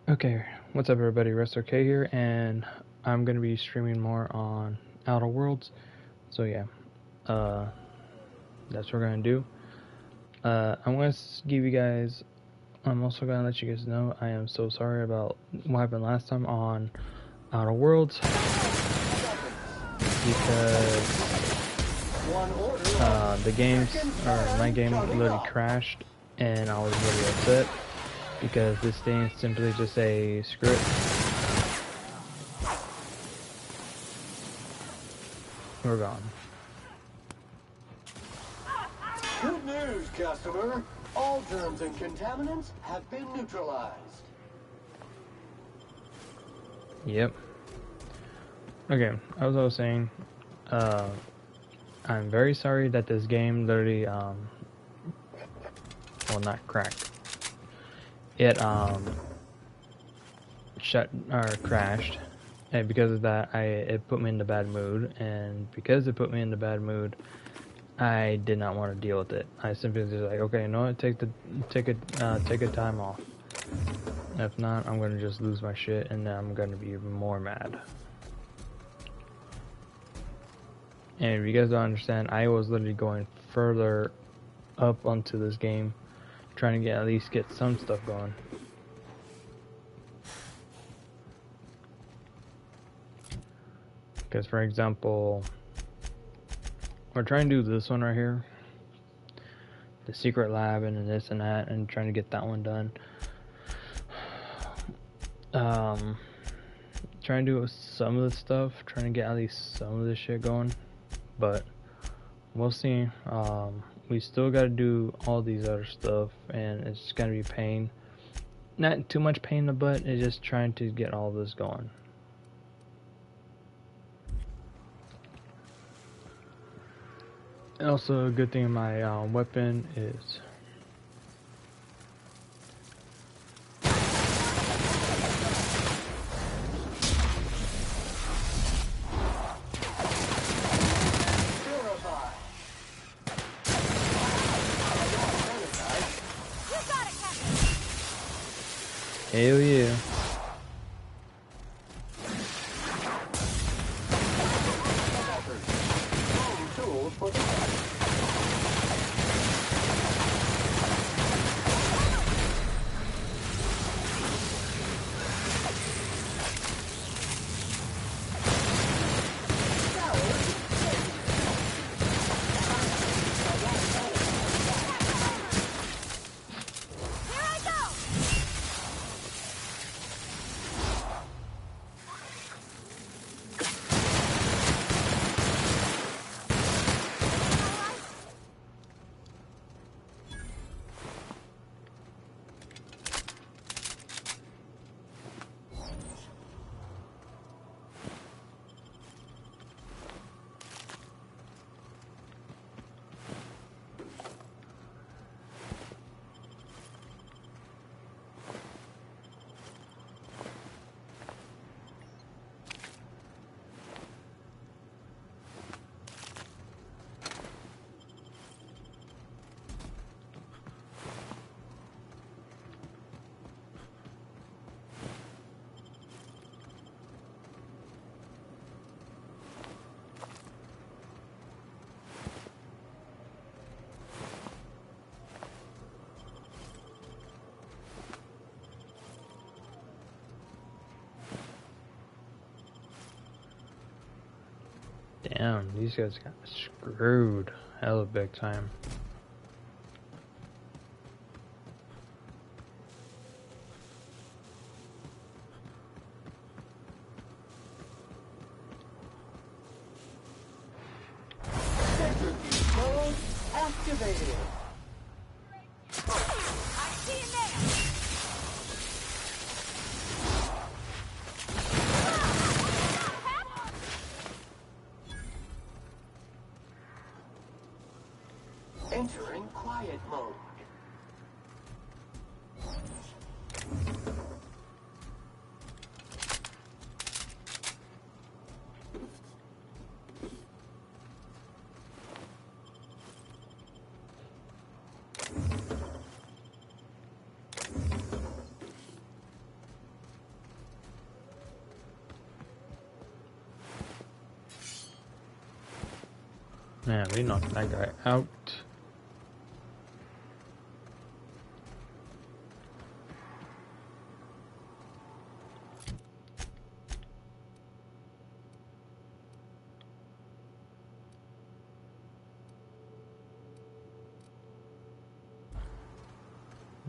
Okay, what's up everybody, RestOK here, and I'm going to be streaming more on Outer Worlds, so yeah, uh, that's what we're going to do. I'm going to give you guys, I'm also going to let you guys know I am so sorry about what happened last time on Outer Worlds, because my game literally crashed, and I was really upset, because this thing is simply just a script. We're gone. Good news, customer. All germs and contaminants have been neutralized. Yep. Okay, as I was saying, I'm very sorry that this game literally, well, not cracked. It, shut, or crashed, and because of that, it put me in a bad mood, and because it put me in a bad mood, I did not want to deal with it. I simply was just like, okay, you know what, take a time off. If not, I'm gonna just lose my shit, and then I'm gonna be even more mad. And if you guys don't understand, I was literally going further up onto this game, trying to at least get some stuff going. Because, for example, we're trying to do this one right here, the secret lab, and this and that, and trying to get that one done. Trying to do some of the stuff, trying to get at least some of this shit going, but we'll see. We still got to do all these other stuff, and it's gonna be pain. Not too much pain in the butt, it's just trying to get all this going. Also, a good thing my weapon is hell yeah. Damn, these guys got screwed hella big time. Activated. I see him there. Entering quiet mode. Man, we knocked that guy out.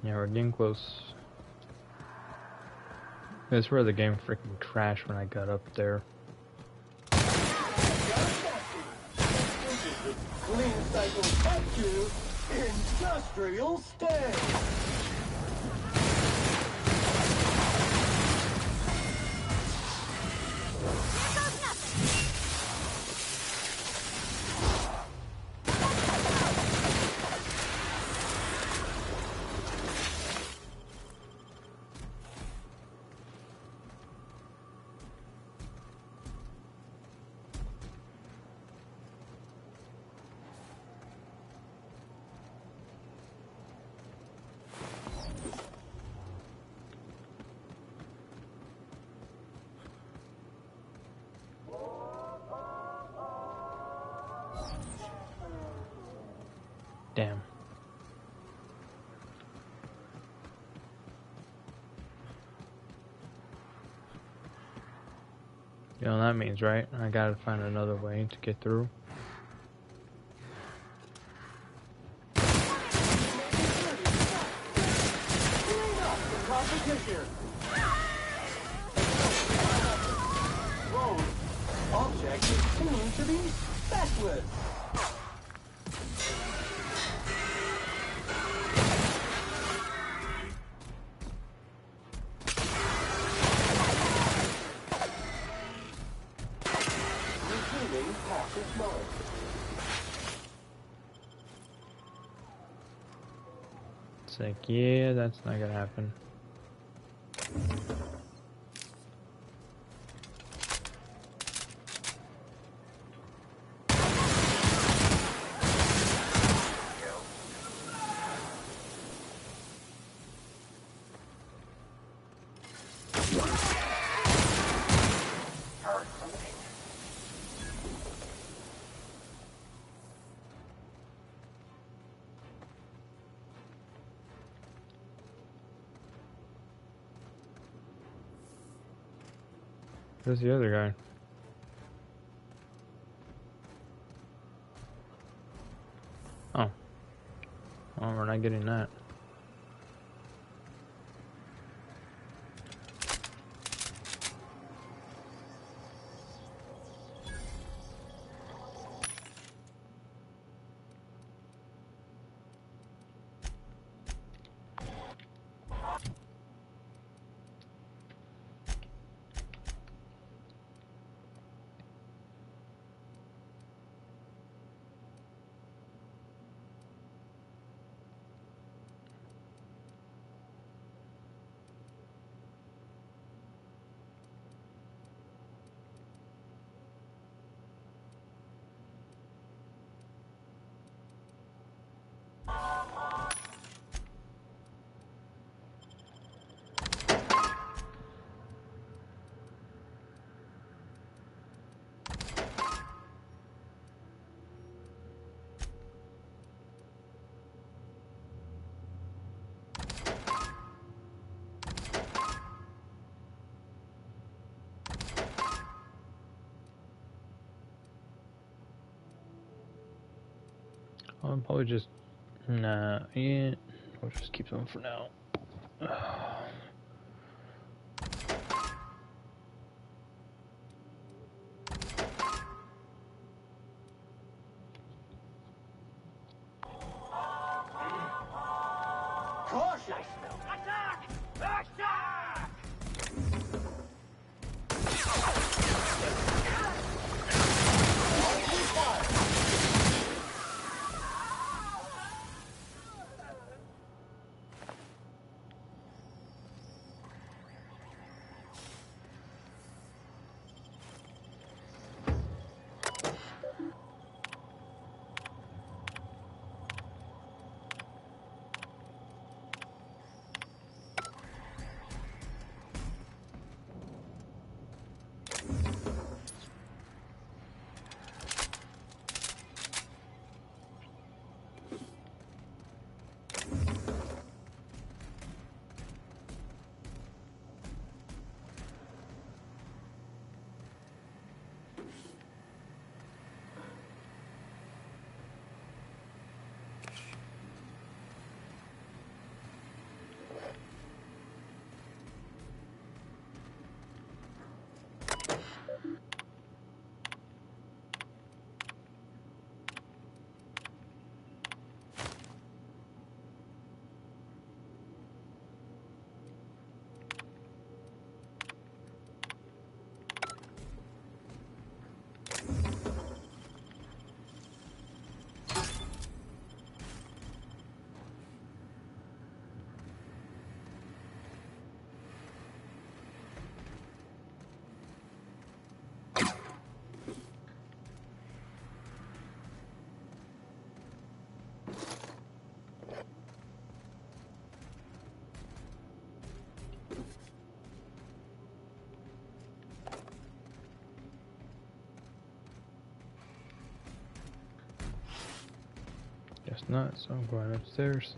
Yeah, we're getting close. I swear the game freaking crashed when I got up there. Clean cycle up to industrial state. Damn. You know what that means, right? I gotta find another way to get through. Road object is tuned to be specialist. Receiving passive mode. It's like, yeah, that's not gonna happen. Where's the other guy? Oh. Well, we're not getting that. I'll probably just... Nah, yeah. We'll just keep them for now. Caution! Attack! Attack! not, so I'm going upstairs.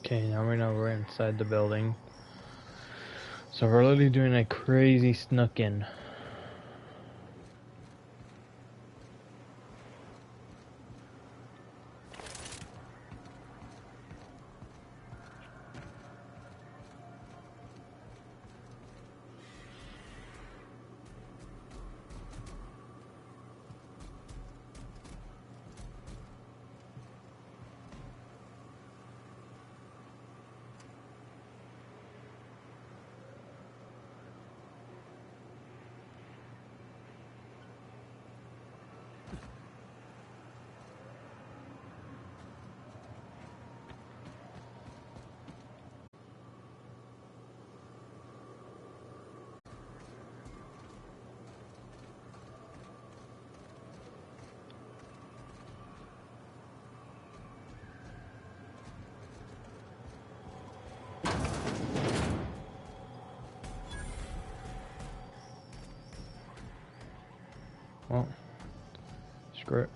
Okay, now we know we're inside the building. So we're literally doing a crazy snuck in. Well, screw it.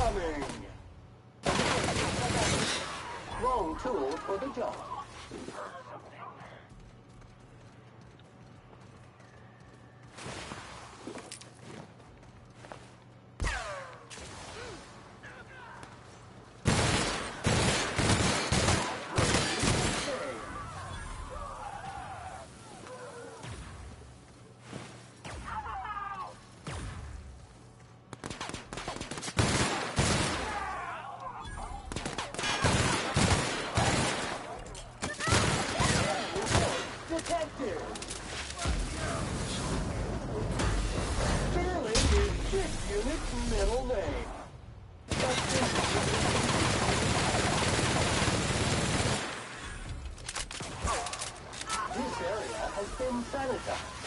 Incoming! Wrong tool for the job. Detective! Sterling is this unit's middle name. This area has been sanitized.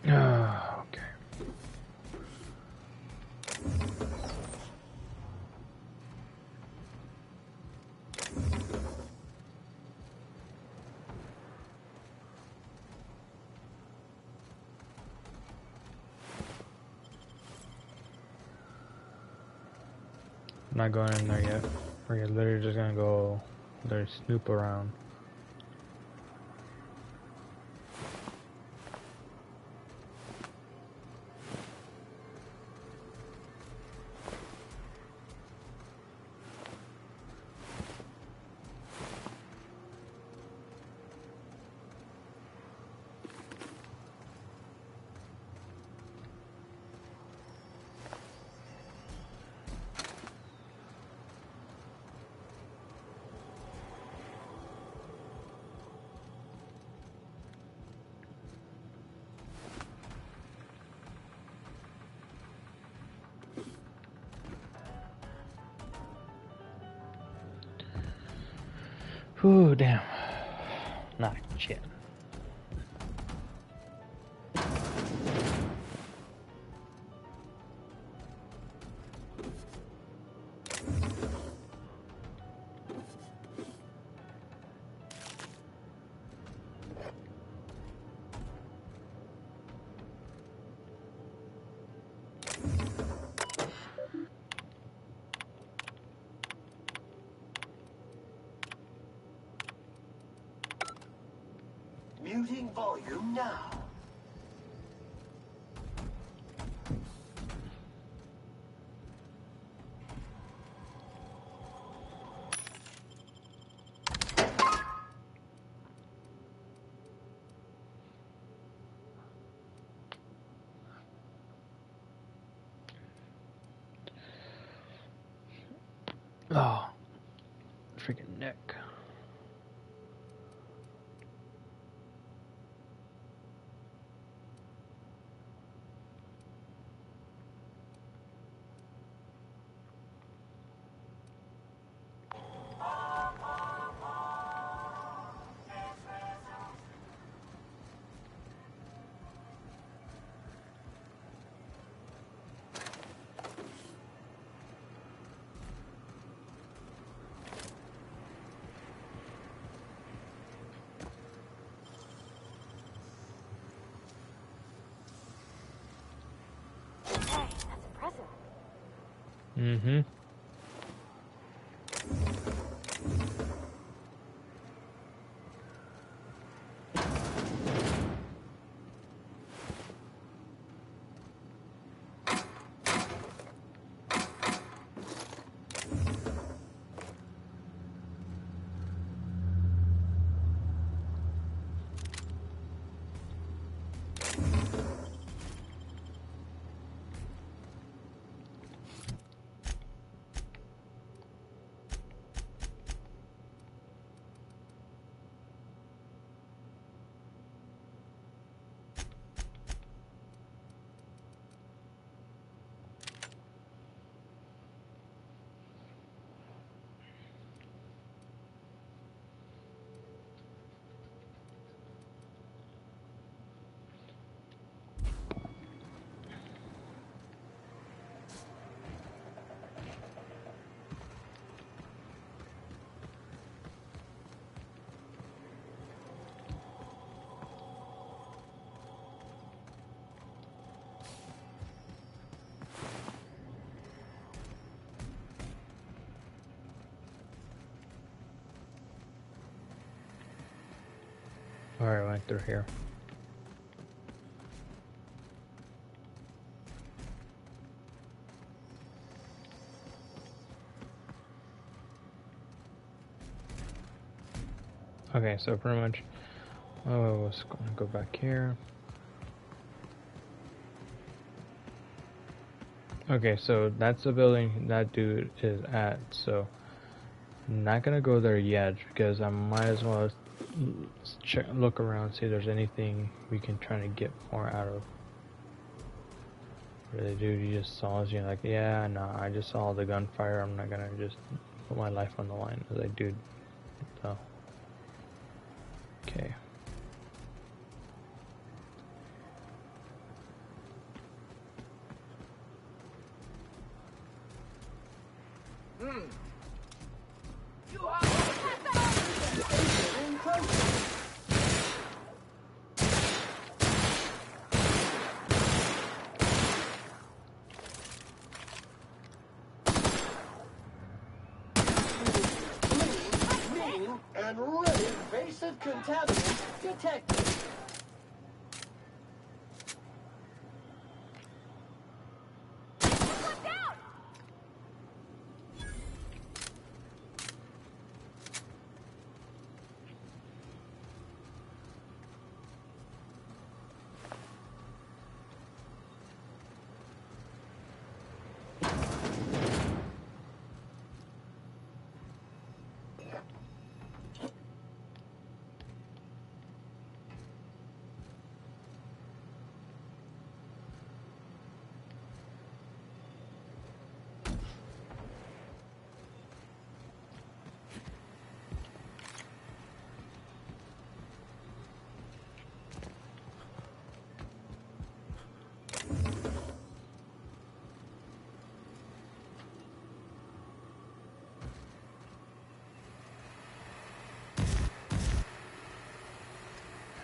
Okay. I'm not going in there yet. We're literally just gonna go there, snoop around. Whew, damn. Not shit. Muting volume now. Oh, freaking neck. Mm-hmm. Alright, I went through here. Okay, so pretty much, I was going to go back here. Okay, so that's the building that dude is at, so I'm not gonna go there yet because I might as well look around, see if there's anything we can try to get more out of. Really, dude, you just saw us, you're like, yeah, no, I just saw the gunfire, I'm not gonna just put my life on the line. I was like, dude, so. Okay. And really invasive contaminants detected.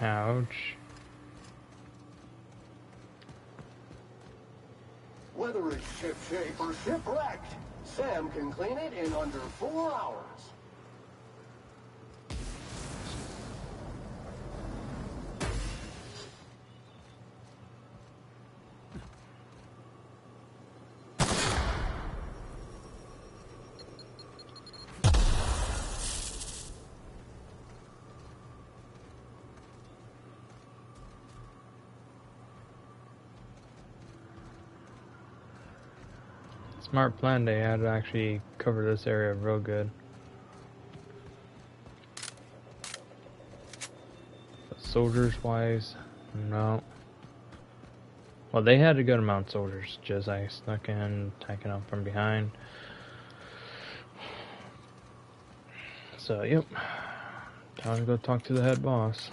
Ouch. Whether it's shipshape or shipwrecked, Sam can clean it in under 4 hours. Smart plan, they had to actually cover this area real good. But soldiers wise, no. Well, they had a good amount of soldiers, just I snuck in, attacking them from behind. So, yep. Time to go talk to the head boss.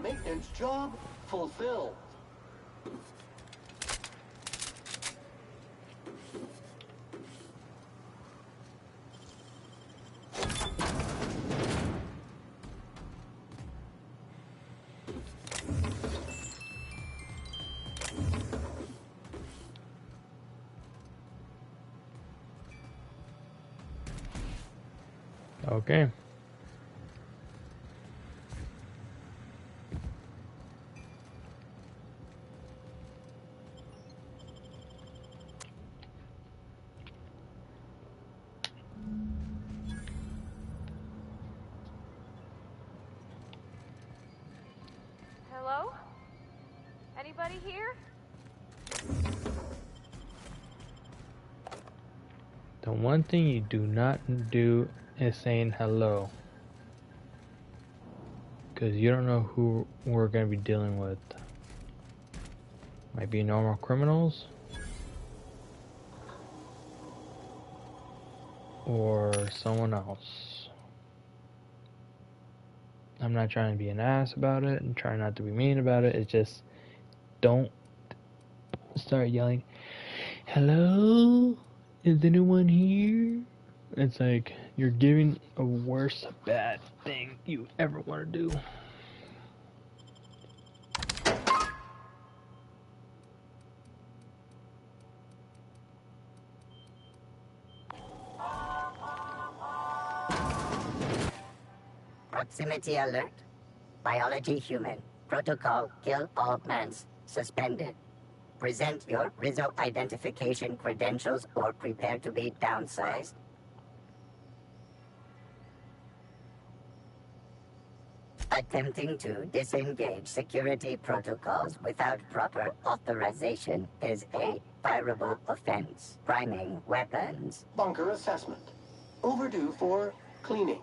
Maintenance job fulfilled. Okay. Hello? Anybody here? The one thing you do not do is saying hello. Because you don't know who we're going to be dealing with. Might be normal criminals. Or someone else. I'm not trying to be an ass about it and trying not to be mean about it. It's just don't start yelling, hello? Is anyone here? It's like you're giving a worse bad thing you ever want to do. Proximity alert. Biology human. Protocol kill all plants. Suspended. Present your Rizzo identification credentials or prepare to be downsized. Attempting to disengage security protocols without proper authorization is a fireable offense. Priming weapons. Bunker assessment. Overdue for cleaning.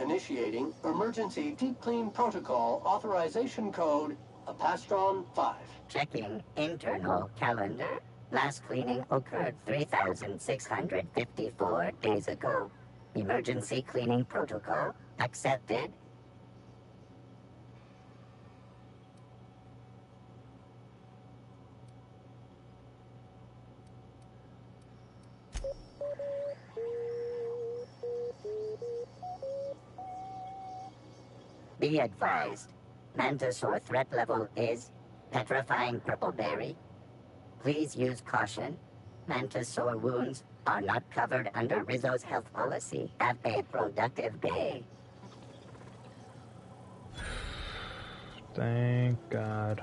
Initiating emergency deep clean protocol authorization code Apastron 5. Checking internal calendar. Last cleaning occurred 3,654 days ago. Emergency cleaning protocol accepted. Be advised, Mantisaur threat level is petrifying purpleberry. Please use caution. Mantisaur wounds are not covered under Rizzo's health policy. Have a productive day. Thank God.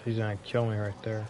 He's gonna kill me right there.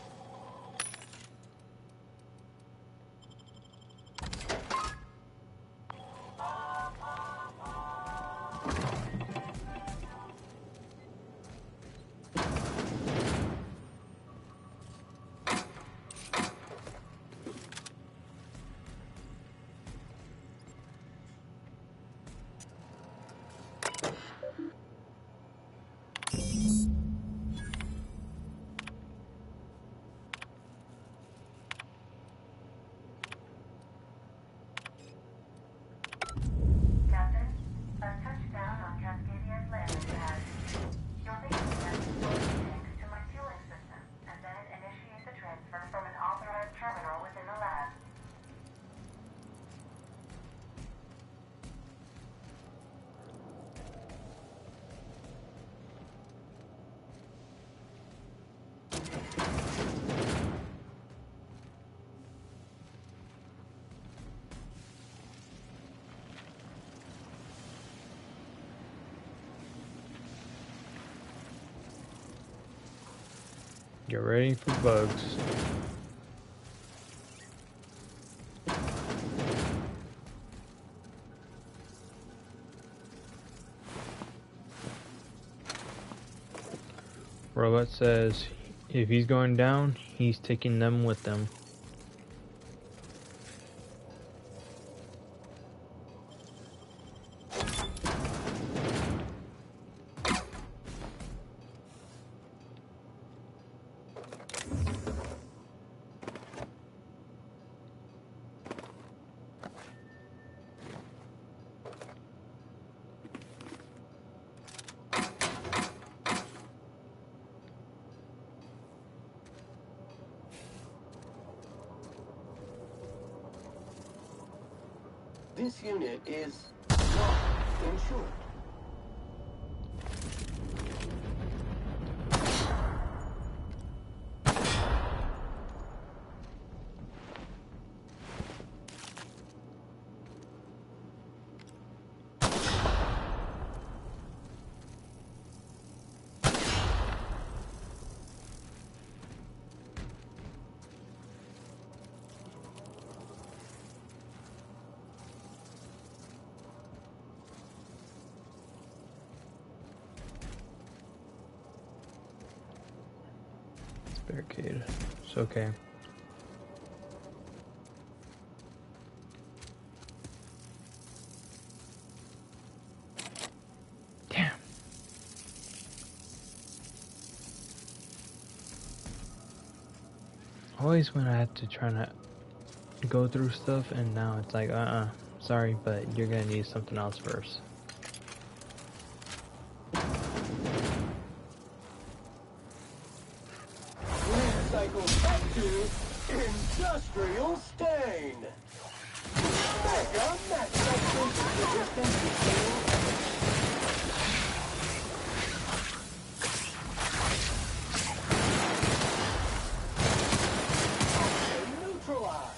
Get ready for bugs. Robot says if he's going down, he's taking them with him. This unit is not insured. Barricade. It's okay. Damn. Always when I have to try to go through stuff, and now it's like, sorry, but you're gonna need something else first. Recycle back to industrial stain. Mega match substance resistance neutralized.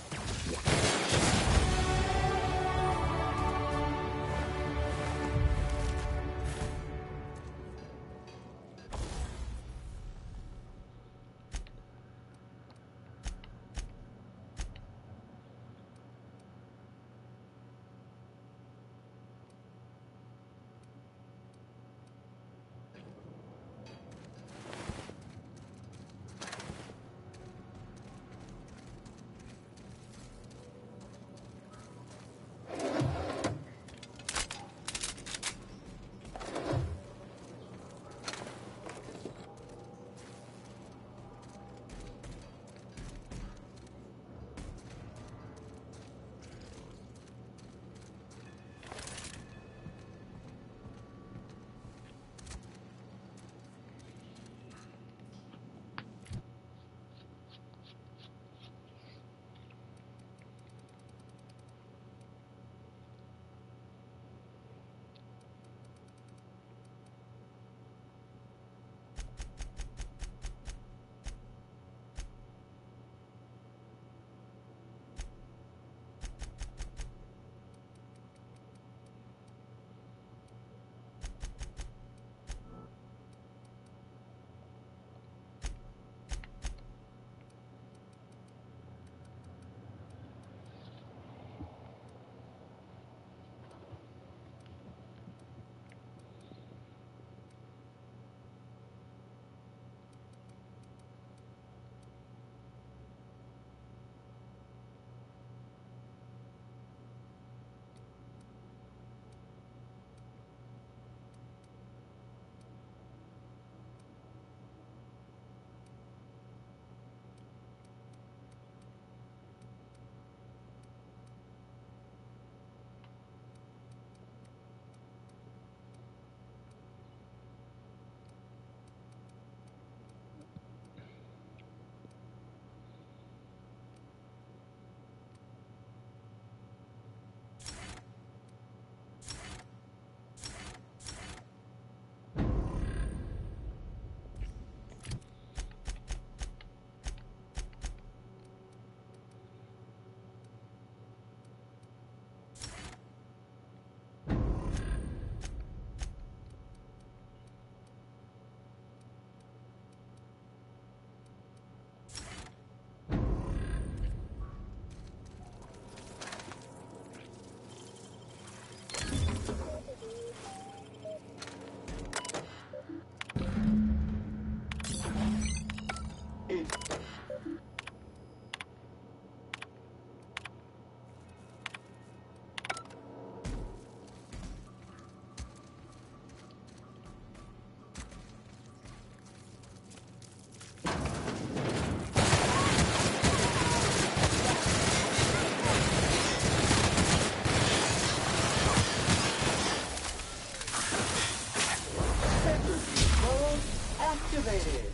Activated.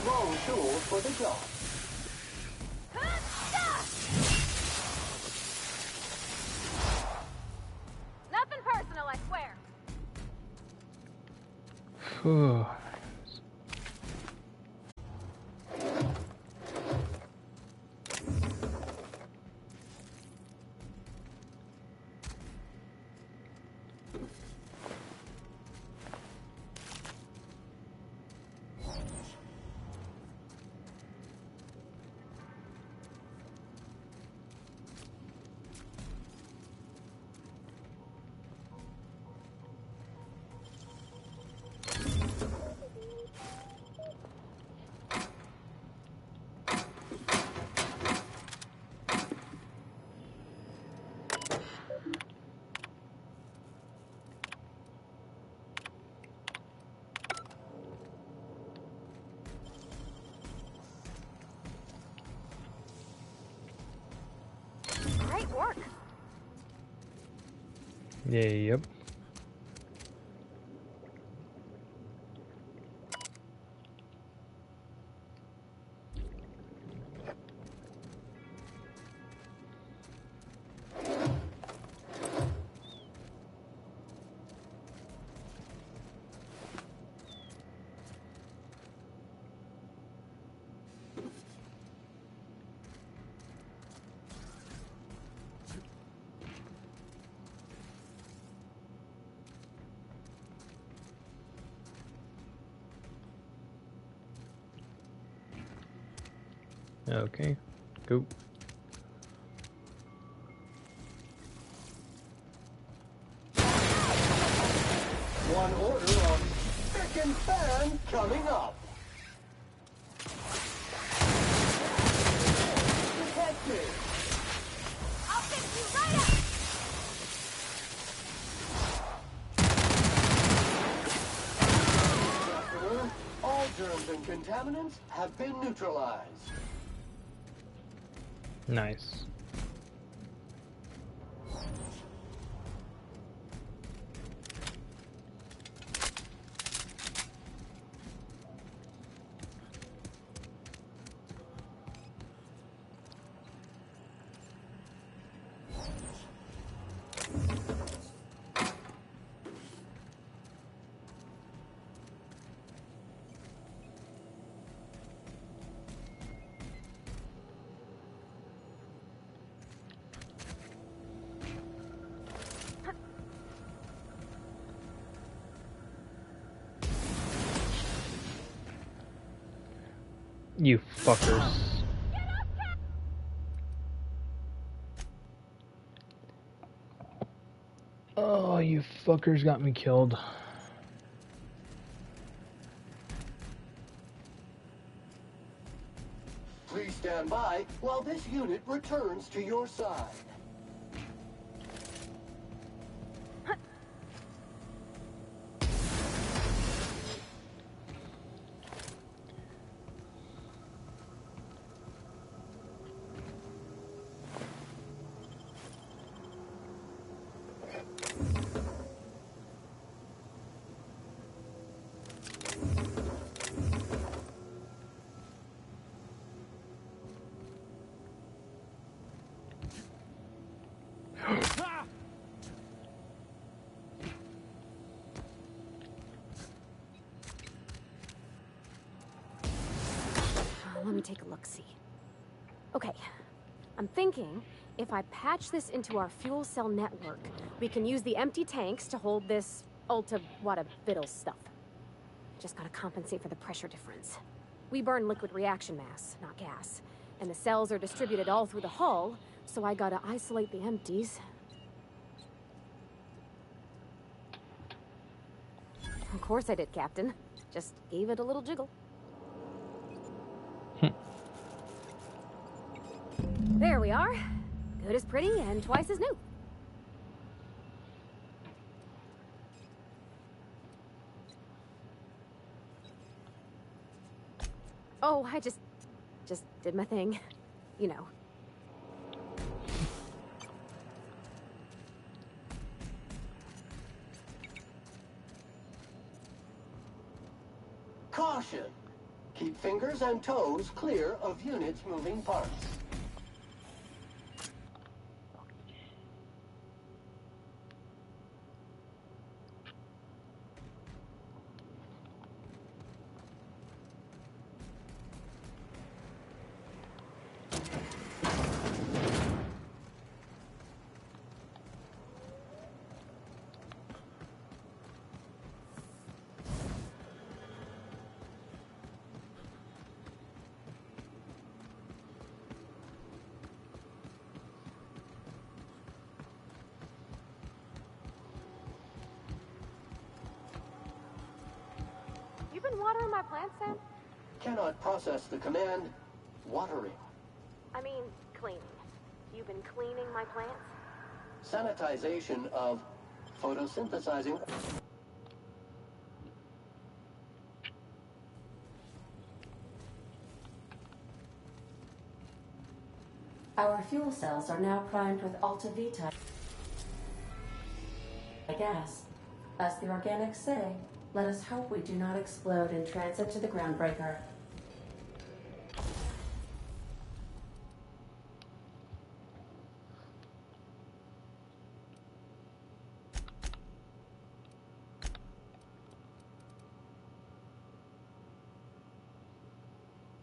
Wrong tool for the job. Nothing personal, I swear. Whew. Yeah, yep. Okay, go. One order of spick and fan coming up. Detected. I'll fix you right up! Customer, all germs and contaminants have been neutralized. Nice. You fuckers. Oh, you fuckers got me killed. Please stand by while this unit returns to your side. Let me take a look-see. Okay, I'm thinking if I patch this into our fuel cell network, we can use the empty tanks to hold this ulta-wada-biddle stuff. Just gotta compensate for the pressure difference. We burn liquid reaction mass, not gas. And the cells are distributed all through the hull, so I gotta isolate the empties. Of course I did, Captain. Just gave it a little jiggle. There we are. Good as pretty and twice as new. Oh, I just did my thing. You know. Caution! Keep fingers and toes clear of units moving parts. You been watering my plants, Sam? Cannot process the command watering. I mean, cleaning. You been cleaning my plants? Sanitization of photosynthesizing. Our fuel cells are now primed with Alta V type. gas. As the organics say, let us hope we do not explode in transit to the groundbreaker.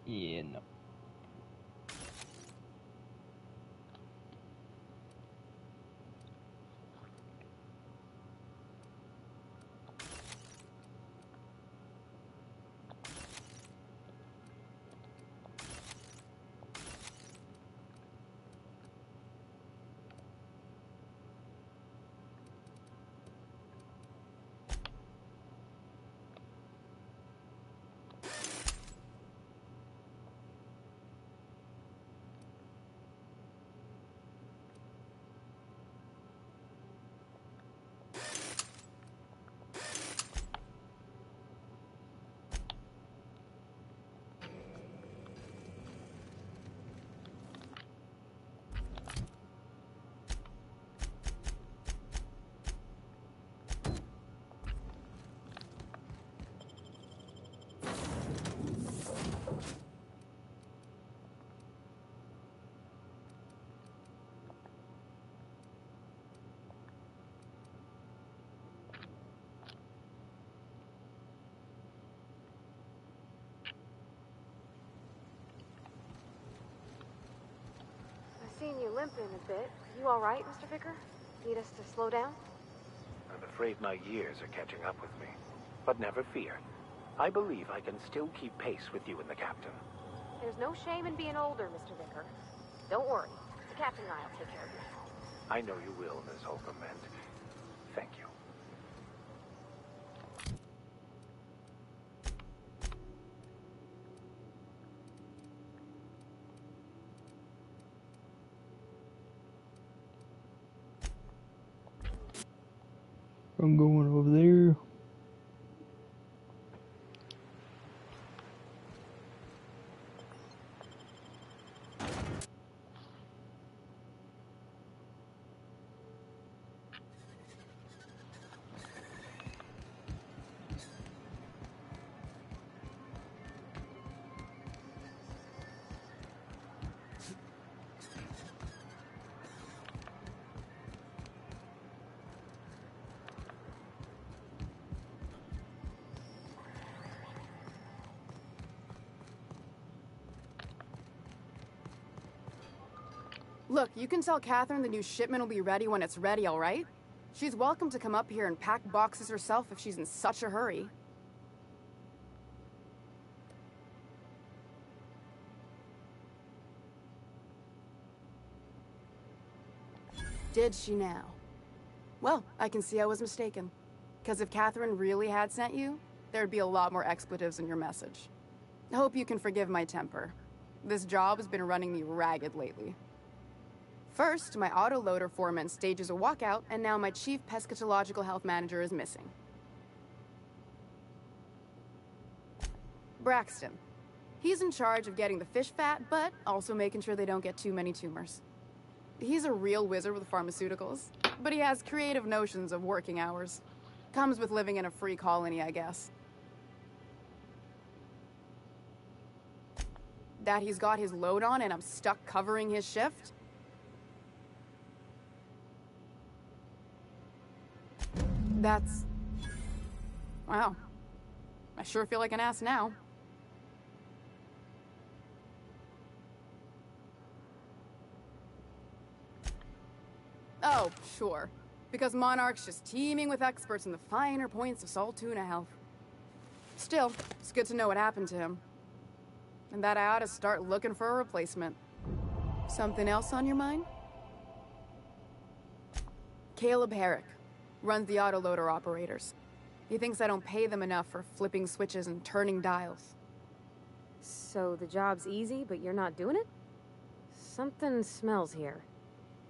Yeah, no. I've seen you limping a bit. You all right, Mr. Vicker? Need us to slow down? I'm afraid my years are catching up with me. But never fear. I believe I can still keep pace with you and the captain. There's no shame in being older, Mr. Vicker. Don't worry. The captain and I'll take care of you. I know you will, Miss Holcomb, and thank you. I'm going over there. Look, you can tell Catherine the new shipment will be ready when it's ready, all right? She's welcome to come up here and pack boxes herself if she's in such a hurry. Did she now? Well, I can see I was mistaken. Because if Catherine really had sent you, there'd be a lot more expletives in your message. I hope you can forgive my temper. This job has been running me ragged lately. First, my autoloader foreman stages a walkout, and now my chief pescatological health manager is missing. Braxton. He's in charge of getting the fish fat, but also making sure they don't get too many tumors. He's a real wizard with pharmaceuticals, but he has creative notions of working hours. Comes with living in a free colony, I guess. That he's got his load on and I'm stuck covering his shift? That's... wow. I sure feel like an ass now. Oh, sure. Because Monarch's just teeming with experts in the finer points of salt tuna health. Still, it's good to know what happened to him. And that I ought to start looking for a replacement. Something else on your mind? Caleb Herrick. Runs the autoloader operators. He thinks I don't pay them enough for flipping switches and turning dials. So the job's easy, but you're not doing it? Something smells here.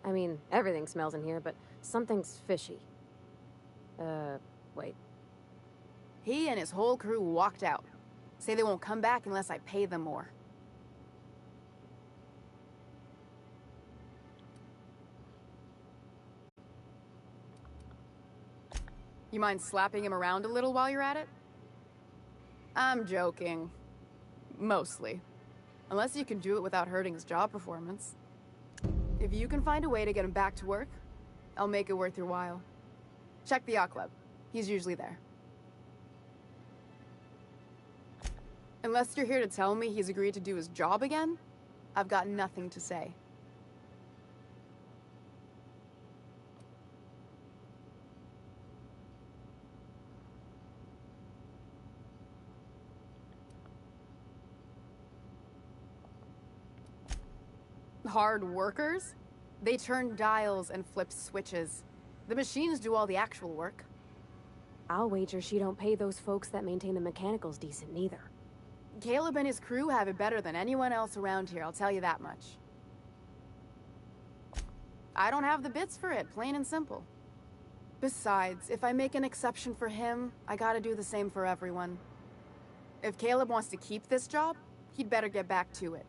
I mean, everything smells in here, but something's fishy. Wait. He and his whole crew walked out. Say they won't come back unless I pay them more. You mind slapping him around a little while you're at it? I'm joking. Mostly. Unless you can do it without hurting his job performance. If you can find a way to get him back to work, I'll make it worth your while. Check the yacht club. He's usually there. Unless you're here to tell me he's agreed to do his job again, I've got nothing to say. Hard workers? They turn dials and flip switches. The machines do all the actual work. I'll wager she don't pay those folks that maintain the mechanicals decent neither. Caleb and his crew have it better than anyone else around here, I'll tell you that much. I don't have the bits for it, plain and simple. Besides, if I make an exception for him, I gotta do the same for everyone. If Caleb wants to keep this job, he'd better get back to it.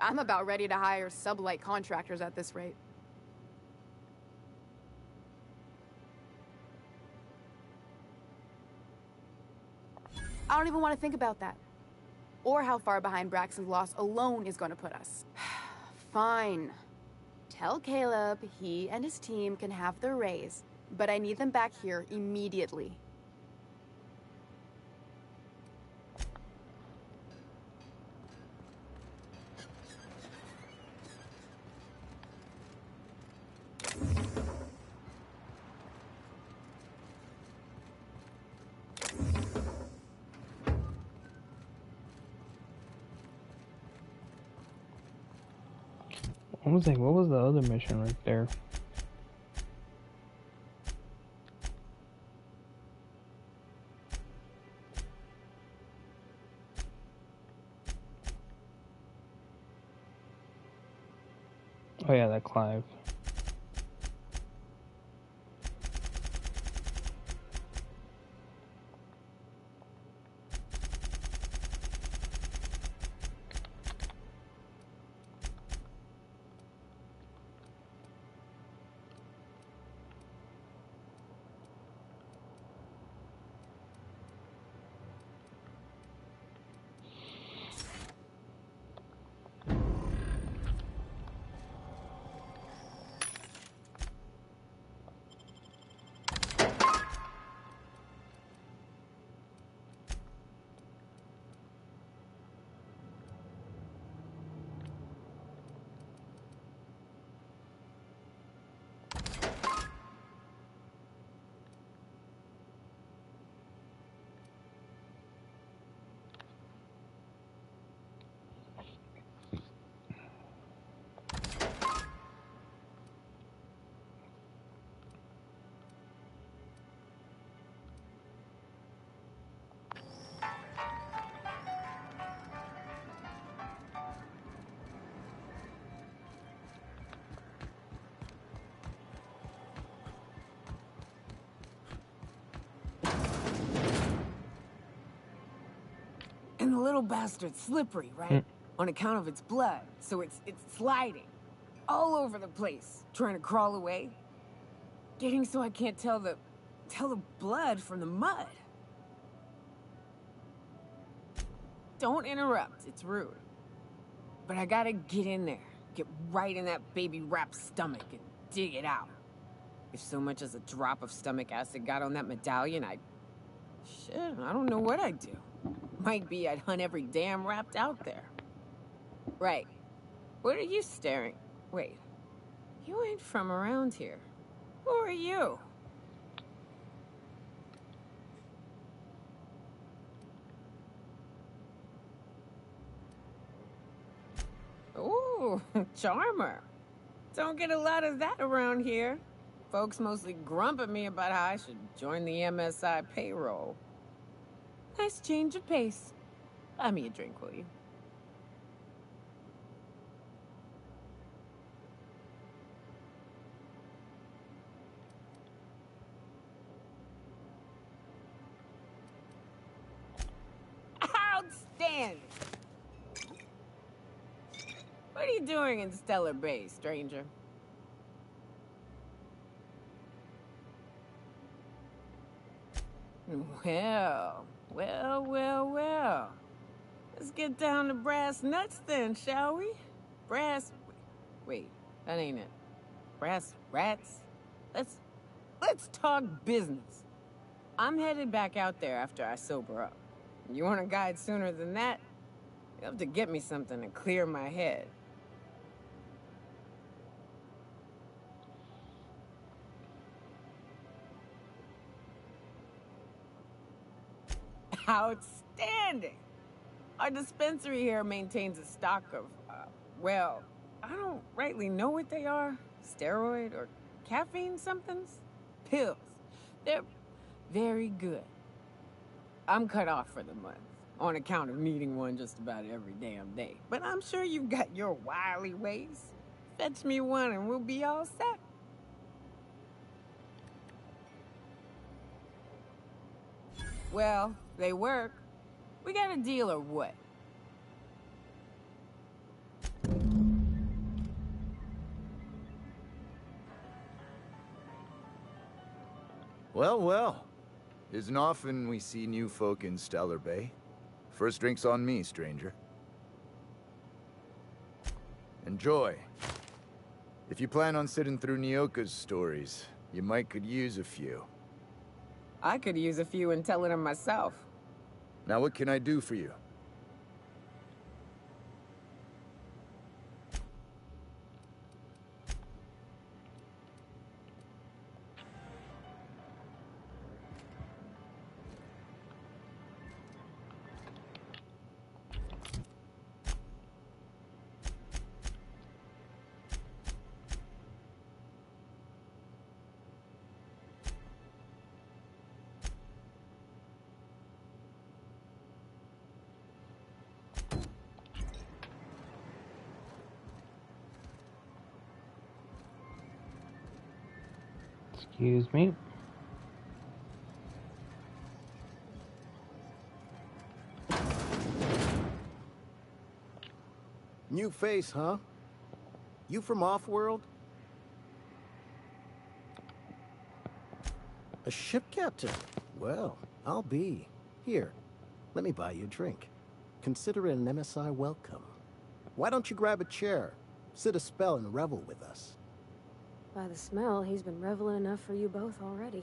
I'm about ready to hire sublight contractors at this rate. I don't even want to think about that. Or how far behind Braxton's loss alone is going to put us. Fine. Tell Caleb he and his team can have their raise, but I need them back here immediately. I was like, what was the other mission right there? Oh yeah, that Clive. And the little bastard's slippery, right? On account of its blood, so it's sliding all over the place, trying to crawl away. Getting so I can't tell the blood from the mud. Don't interrupt, it's rude. But I gotta get in there, get right in that baby rap's stomach and dig it out. If so much as a drop of stomach acid got on that medallion, shit, I don't know what I'd do. Might be I'd hunt every damn wrapped out there. Right. What are you staring? Wait. You ain't from around here. Who are you? Ooh, charmer. Don't get a lot of that around here. Folks mostly grump at me about how I should join the MSI payroll. Nice change of pace. Buy me a drink, will you? Outstanding! What are you doing in Stellar Bay, stranger? Well. Let's get down to brass nuts then, shall we? Brass... Wait, that ain't it. Brass rats? Let's talk business. I'm headed back out there after I sober up. You want a guide sooner than that? You have to get me something to clear my head. Outstanding! Our dispensary here maintains a stock of, well, I don't rightly know what they are. Steroid or caffeine somethings? Pills. They're very good. I'm cut off for the month, on account of needing one just about every damn day. But I'm sure you've got your wily ways. Fetch me one and we'll be all set. Well, they work. We got a deal or what? Well. Isn't often we see new folk in Stellar Bay. First drink's on me, stranger. Enjoy. If you plan on sitting through Nyoka's stories, you might could use a few. I could use a few and telling them myself. Now what can I do for you? Excuse me. New face, huh? You from off-world? A ship captain? Well, I'll be. Here, let me buy you a drink. Consider it an MSI welcome. Why don't you grab a chair, sit a spell and revel with us? By the smell, he's been reveling enough for you both already.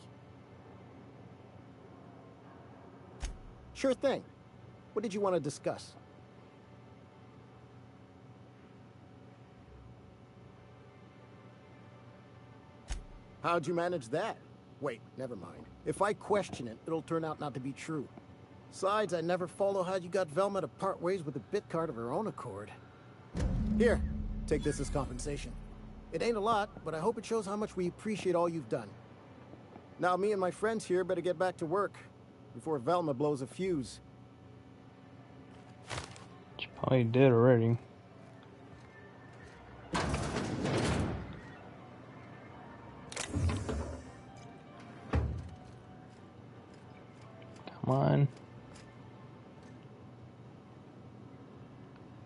Sure thing. What did you want to discuss? How'd you manage that? Wait, never mind. If I question it, it'll turn out not to be true. Besides, I never follow how you got Velma to part ways with a bit card of her own accord. Here, take this as compensation. It ain't a lot, but I hope it shows how much we appreciate all you've done. Now me and my friends here better get back to work before Velma blows a fuse. She probably did already. Come on.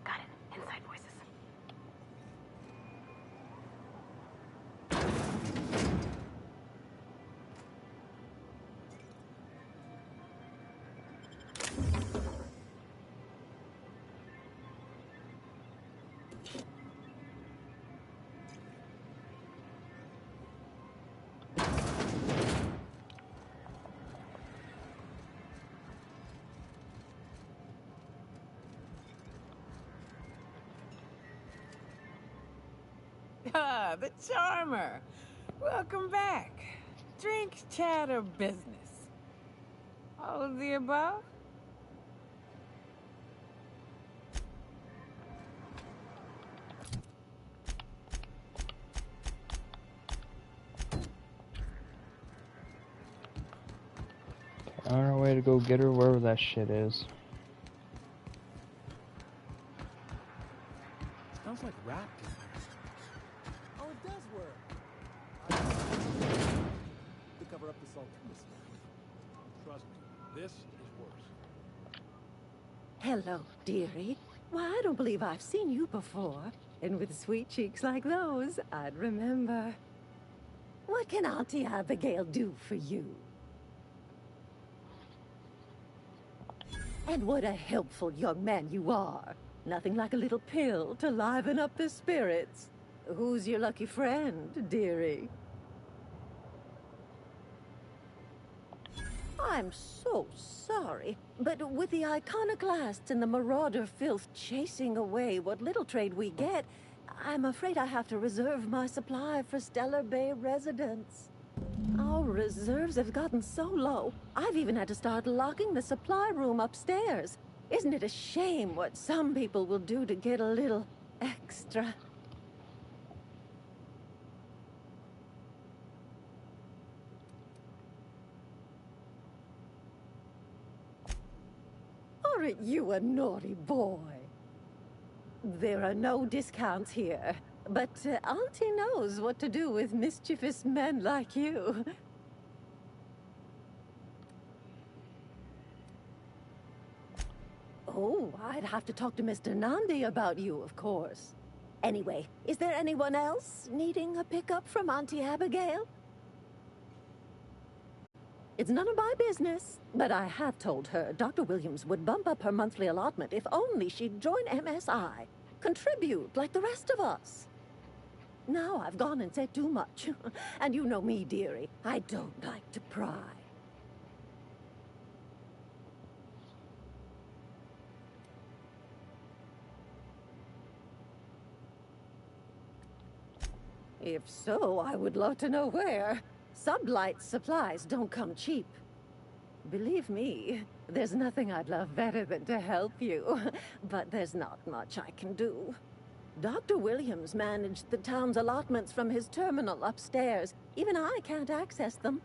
Got it. Inside voices. Ah, the charmer. Welcome back. Drink, chat, or business? All of the above? On our way to go get her wherever that shit is. Sounds like rap. Oh, it does work. To cover up the saltiness. Trust me, this is worse. Hello, dearie. Why, I don't believe I've seen you before. And with sweet cheeks like those, I'd remember. What can Auntie Abigail do for you? And what a helpful young man you are. Nothing like a little pill to liven up the spirits. Who's your lucky friend, dearie? I'm so sorry, but with the iconoclasts and the marauder filth chasing away what little trade we get, I'm afraid I have to reserve my supply for Stellar Bay residents. Our reserves have gotten so low, I've even had to start locking the supply room upstairs. Isn't it a shame what some people will do to get a little extra? Aren't you a naughty boy? There are no discounts here, but Auntie knows what to do with mischievous men like you. Oh, I'd have to talk to Mr. Nandi about you, of course. Anyway, is there anyone else needing a pickup from Auntie Abigail? It's none of my business, but I have told her Dr. Williams would bump up her monthly allotment if only she'd join MSI. Contribute like the rest of us. Now I've gone and said too much. And you know me, dearie. I don't like to pry. If so, I would love to know where. Sublight supplies don't come cheap. Believe me, there's nothing I'd love better than to help you. But there's not much I can do. Dr. Williams managed the town's allotments from his terminal upstairs. Even I can't access them.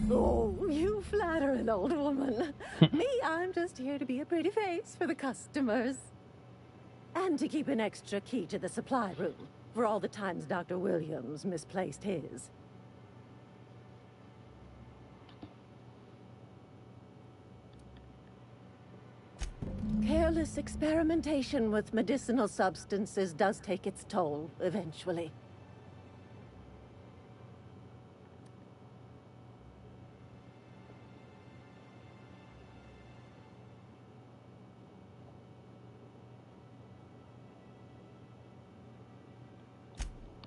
Oh, you flatter an old woman. Me, I'm just here to be a pretty face for the customers. And to keep an extra key to the supply room, for all the times Dr. Williams misplaced his. Careless experimentation with medicinal substances does take its toll, eventually.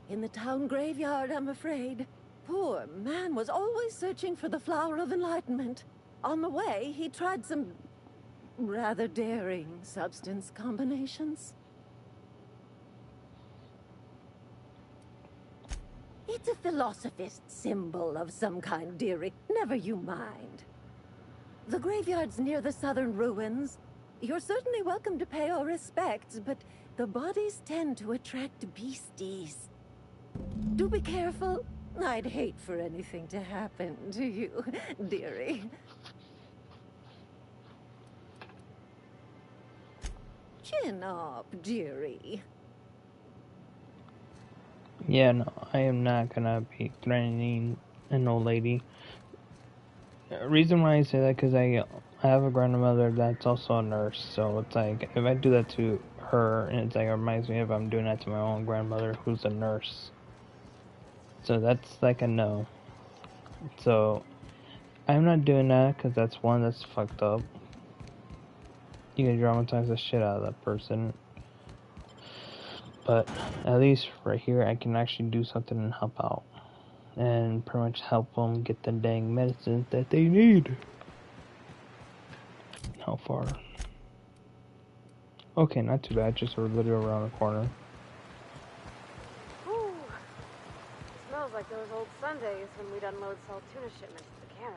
In the town graveyard, I'm afraid. Poor man was always searching for the flower of enlightenment. On the way, he tried some rather daring substance combinations. It's a philosophist symbol of some kind, dearie. Never you mind. The graveyard's near the southern ruins. You're certainly welcome to pay our respects, but the bodies tend to attract beasties. Do be careful. I'd hate for anything to happen to you, dearie. Chin up, dearie. Yeah, no, I am not gonna be threatening an old lady. Reason why I say that, because I have a grandmother that's also a nurse, so it's like, if I do that to her, and it's like, it reminds me if I'm doing that to my own grandmother, who's a nurse. So that's like a no. So, I'm not doing that, because that's fucked up. You can dramatize the shit out of that person. But, at least right here, I can actually do something and help out. And pretty much help them get the dang medicines that they need. How far? Okay, not too bad, just literally around the corner. Whew. Smells like those old Sundays when we'd unload salt tuna shipments to the Caro.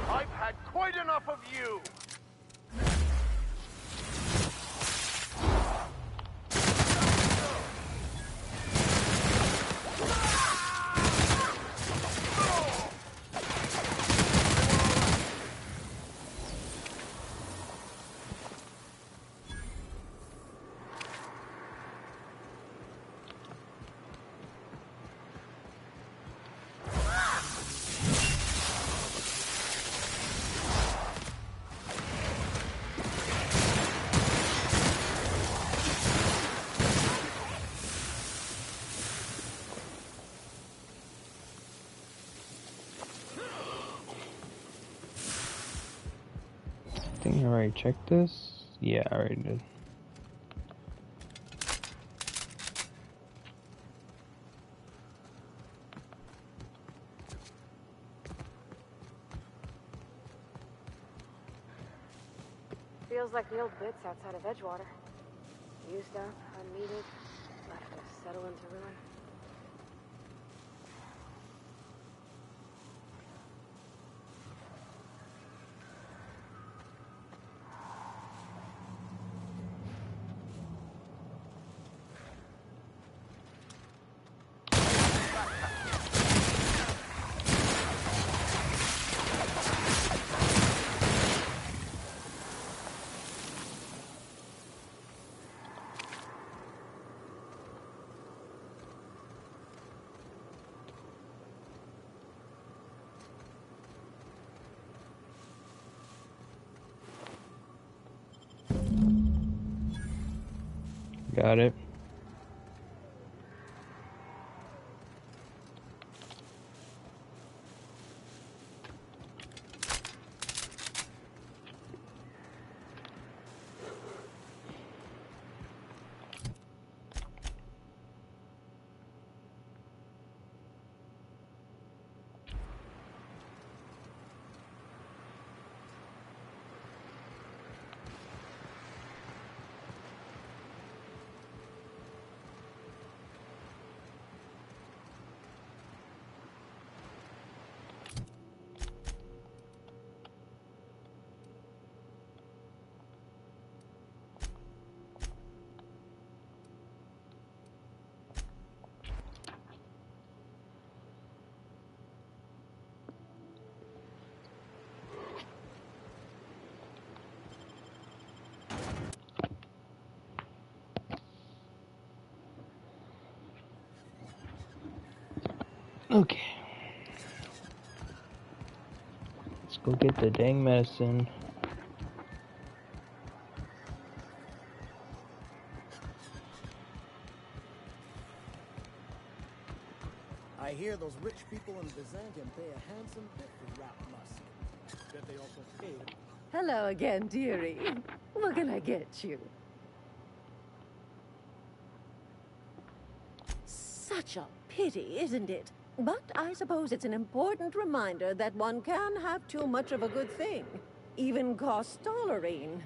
I've had quite enough of you! think I already checked this. Yeah, I already did. Feels like the old bits outside of Edgewater. Used up, unneeded, left to settle into ruin. Got it. Okay. Let's go get the dang medicine. I hear those rich people in Byzantium pay a handsome bit for rap musk. Bet they also paid. Hello again, dearie. What can I get you? Such a pity, isn't it? But I suppose it's an important reminder that one can have too much of a good thing. Even cost tolerine.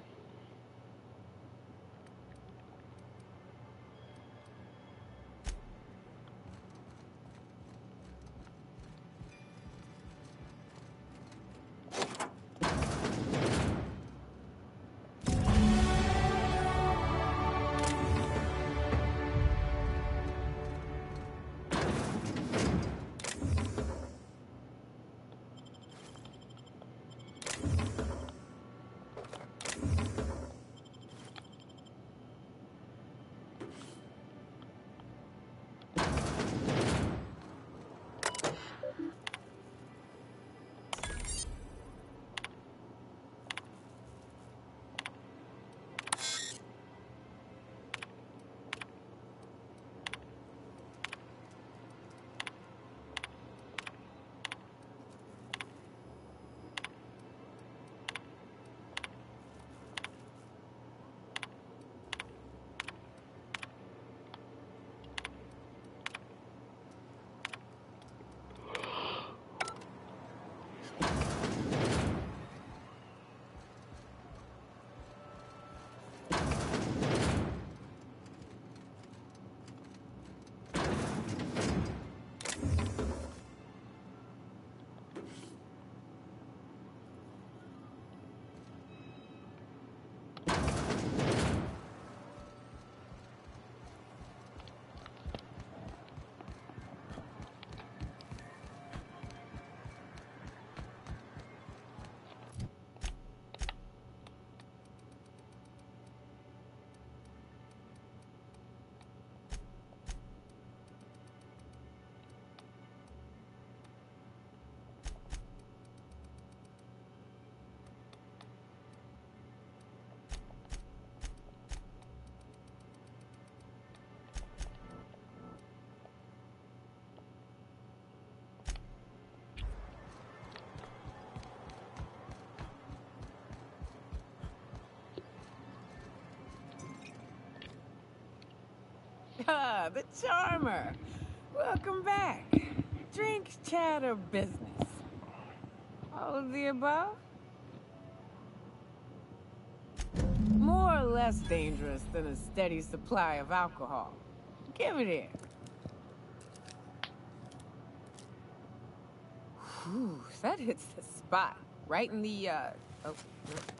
Ah, the charmer. Welcome back. Drink, chat, or business? All of the above? More or less dangerous than a steady supply of alcohol. Give it here. Whew, that hits the spot. Right in the, oh, no,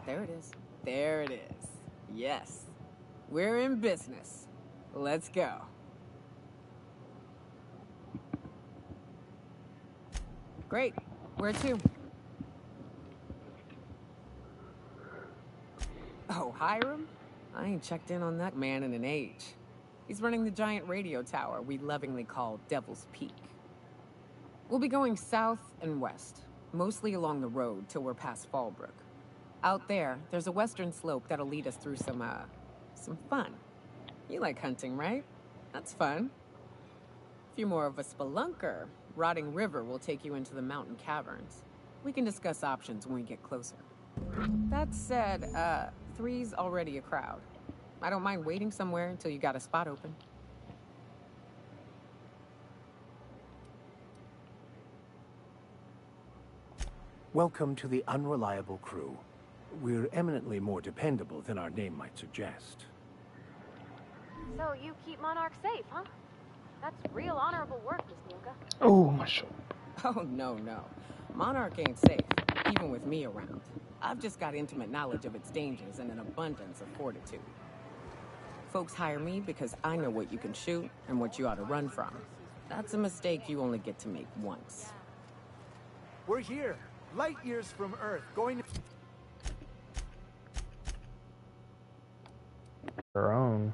there it is. There it is. Yes. We're in business. Let's go. Great. Where to? Oh, Hiram? I ain't checked in on that man in an age. He's running the giant radio tower we lovingly call Devil's Peak. We'll be going south and west, mostly along the road till we're past Fallbrook. Out there's a western slope that'll lead us through some fun. You like hunting, right? That's fun. If you're more of a spelunker, Rotting River will take you into the mountain caverns. We can discuss options when we get closer. That said, 3's already a crowd. I don't mind waiting somewhere until you got a spot open. Welcome to the Unreliable Crew. We're eminently more dependable than our name might suggest. So you keep Monarch safe, huh? That's real honorable work, Miss Nyoka. Oh, my shoulder. Oh, no. Monarch ain't safe, even with me around. I've just got intimate knowledge of its dangers and an abundance of fortitude. Folks hire me because I know what you can shoot and what you ought to run from. That's a mistake you only get to make once. We're here, light years from Earth, going to... Her own.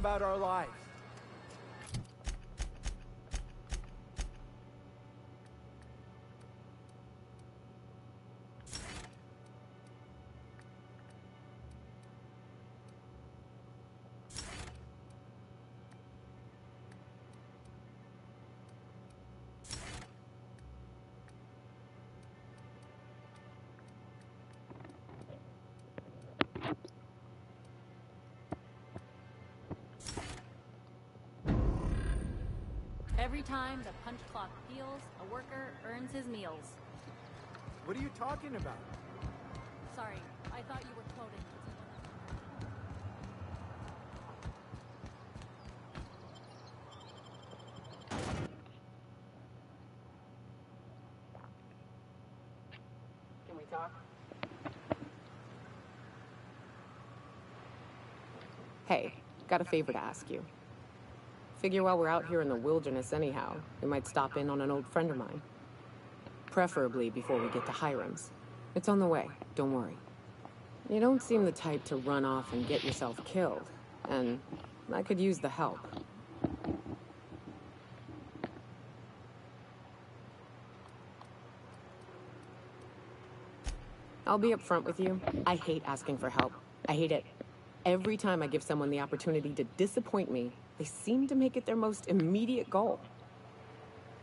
about our lives. Every time the punch clock peals, a worker earns his meals. What are you talking about? Sorry, I thought you were quoting. Can we talk? Hey, got a favor to ask you. Figure while we're out here in the wilderness anyhow, we might stop in on an old friend of mine. Preferably before we get to Hiram's. It's on the way, don't worry. You don't seem the type to run off and get yourself killed, and I could use the help. I'll be upfront with you. I hate asking for help. I hate it. Every time I give someone the opportunity to disappoint me, they seem to make it their most immediate goal.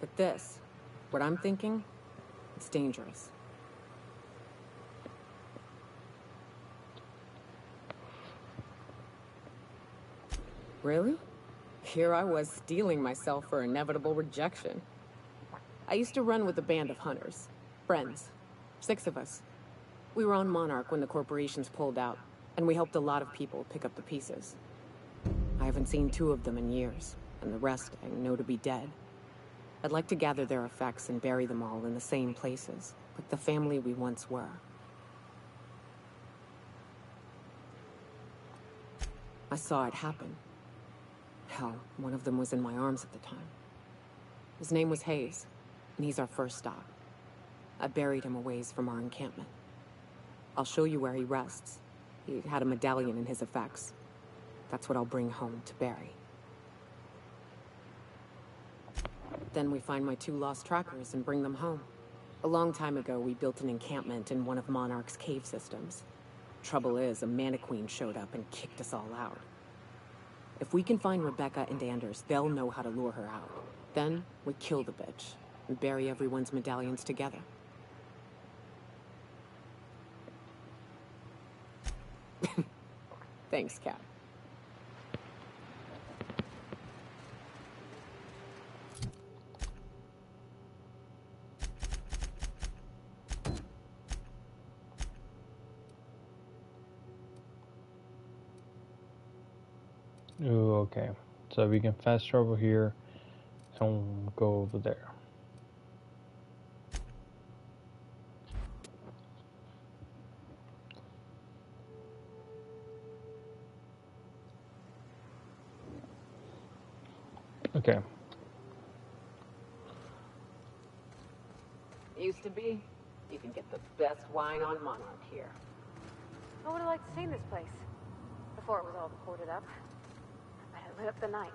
But this, what I'm thinking, it's dangerous. Really? Here I was steeling myself for inevitable rejection. I used to run with a band of hunters. Friends. 6 of us. We were on Monarch when the corporations pulled out, and we helped a lot of people pick up the pieces. I haven't seen 2 of them in years, and the rest I know to be dead. I'd like to gather their effects and bury them all in the same places, like the family we once were. I saw it happen. Hell, one of them was in my arms at the time. His name was Hayes. and he's our first stop. I buried him a ways from our encampment. I'll show you where he rests. He had a medallion in his effects. That's what I'll bring home to Barry. Then we find my 2 lost trackers and bring them home. A long time ago, we built an encampment in one of Monarch's cave systems. Trouble is, a Mantiqueen showed up and kicked us all out. If we can find Rebecca and Anders, they'll know how to lure her out. Then, we kill the bitch and bury everyone's medallions together. Thanks, Cap. Ooh, okay. So we can fast travel here and go over there. Okay. Used to be, you can get the best wine on Monarch here. I would have liked to see this place before it was all boarded up. I bet it lit up the night.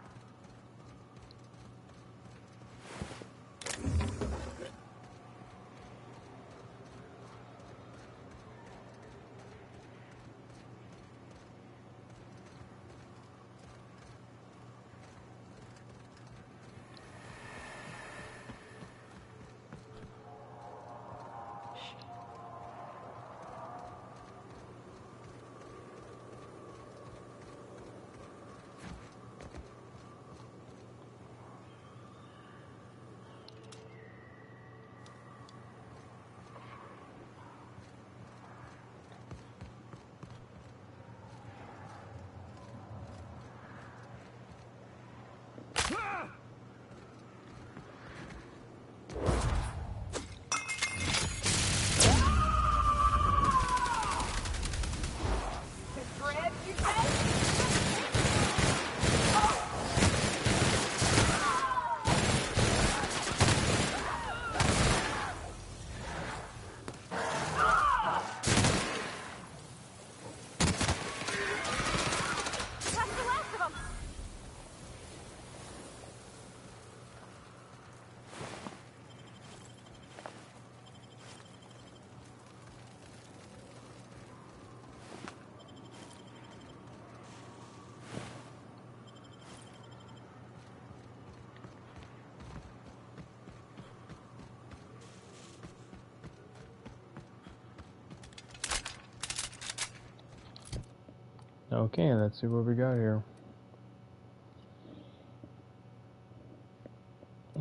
Okay, let's see what we got here.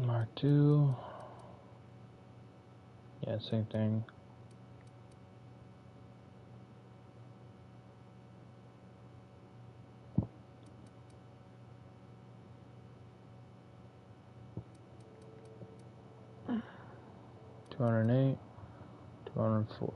Mark II. Yeah, same thing. $208, $204.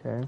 Okay.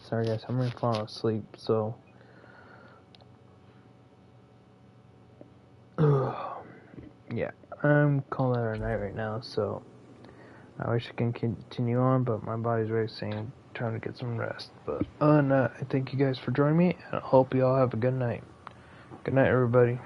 Sorry guys, I'm really falling asleep, so yeah, I'm calling that a night right now, so I wish I can continue on, but my body's racing, trying to get some rest. But other than that, I thank you guys for joining me, and I hope you all have a good night. Good night, everybody.